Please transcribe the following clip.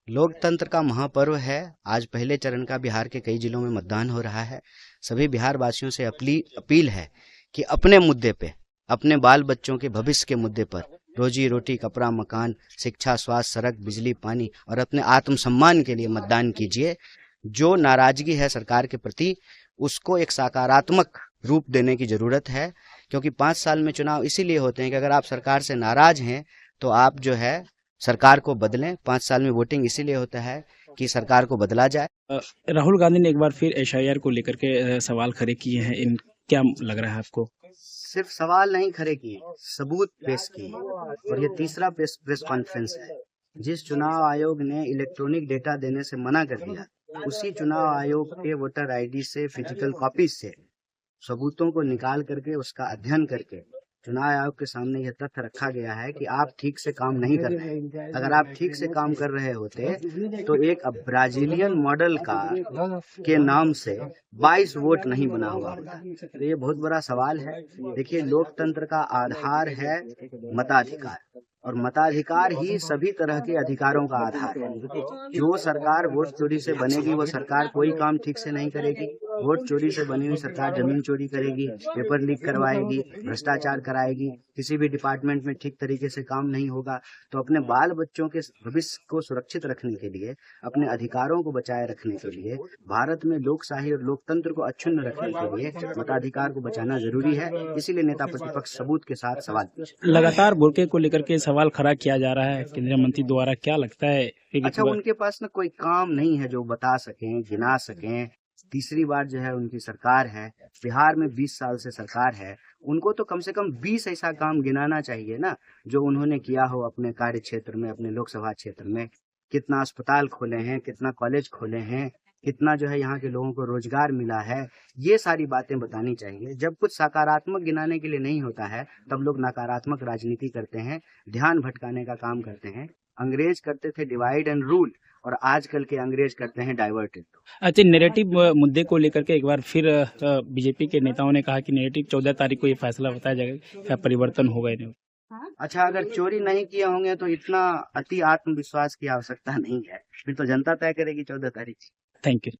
लोकतंत्र का महापर्व है। आज पहले चरण का बिहार के कई जिलों में मतदान हो रहा है। सभी बिहार वासियों से अपील है कि अपने मुद्दे पे, अपने बाल बच्चों के भविष्य के मुद्दे पर, रोजी रोटी, कपड़ा, मकान, शिक्षा, स्वास्थ्य, सड़क, बिजली, पानी और अपने आत्मसम्मान के लिए मतदान कीजिए। जो नाराजगी है सरकार के प्रति, उसको एक सकारात्मक रूप देने की जरूरत है, क्योंकि 5 साल में चुनाव इसीलिए होते हैं कि अगर आप सरकार से नाराज हैं तो आप जो है सरकार को बदलें। 5 साल में वोटिंग इसीलिए होता है कि सरकार को बदला जाए। राहुल गांधी ने एक बार फिर एसआईआर को लेकर के सवाल खड़े किए हैं। इन क्या लग रहा है आपको? सिर्फ सवाल नहीं खड़े किए, सबूत पेश किए। और ये तीसरा प्रेस कॉन्फ्रेंस है। जिस चुनाव आयोग ने इलेक्ट्रॉनिक डेटा देने से मना कर दिया, उसी चुनाव आयोग के वोटर आईडी से, फिजिकल कॉपीज से सबूतों को निकाल करके, उसका अध्ययन करके चुनाव आयोग के सामने यह तथ्य रखा गया है कि आप ठीक से काम नहीं कर रहे। अगर आप ठीक से काम कर रहे होते तो एक ब्राजीलियन मॉडल का के नाम से 22 वोट नहीं बना हुआ होता। तो ये बहुत बड़ा सवाल है। देखिए, लोकतंत्र का आधार है मताधिकार, और मताधिकार ही सभी तरह के अधिकारों का आधार है। जो सरकार वोट चोरी से बनेगी, वो सरकार कोई काम ठीक से नहीं करेगी। वोट चोरी से बनी हुई सरकार जमीन चोरी करेगी, पेपर लीक करवाएगी, भ्रष्टाचार कराएगी, किसी भी डिपार्टमेंट में ठीक तरीके से काम नहीं होगा। तो अपने बाल बच्चों के भविष्य को सुरक्षित रखने के लिए, अपने अधिकारों को बचाए रखने के लिए, भारत में लोकशाही और लोकतंत्र को अक्षुण्ण रखने के लिए मताधिकार को बचाना जरूरी है। इसीलिए नेता प्रतिपक्ष सबूत के साथ सवाल पूछे। लगातार बुर्के को लेकर के सवाल खड़ा किया जा रहा है केंद्रीय मंत्री द्वारा, क्या लगता है? अच्छा, उनके पास ना कोई काम नहीं है जो बता सकें, गिना सकें। तीसरी बार जो है उनकी सरकार है, बिहार में 20 साल से सरकार है। उनको तो कम से कम 20 ऐसा काम गिनाना चाहिए ना, जो उन्होंने किया हो अपने कार्य क्षेत्र में, अपने लोकसभा क्षेत्र में। कितना अस्पताल खोले हैं, कितना कॉलेज खोले हैं, कितना जो है यहाँ के लोगों को रोजगार मिला है, ये सारी बातें बतानी चाहिए। जब कुछ सकारात्मक गिनाने के लिए नहीं होता है, तब लोग नकारात्मक राजनीति करते हैं, ध्यान भटकाने का काम करते हैं। अंग्रेज करते थे डिवाइड एंड रूल, और आजकल के अंग्रेज करते हैं डाइवर्ट एंड रूल। अच्छा, नेरेटिव मुद्दे को लेकर के एक बार फिर बीजेपी के नेताओं ने कहा कि नेरेटिव 14 तारीख को ये फैसला बताया जाएगा, क्या परिवर्तन होगा इन्हें? अच्छा, अगर चोरी नहीं किए होंगे तो इतना अति आत्मविश्वास की आवश्यकता नहीं है। फिर तो जनता तय करेगी 14 तारीख। Thank you.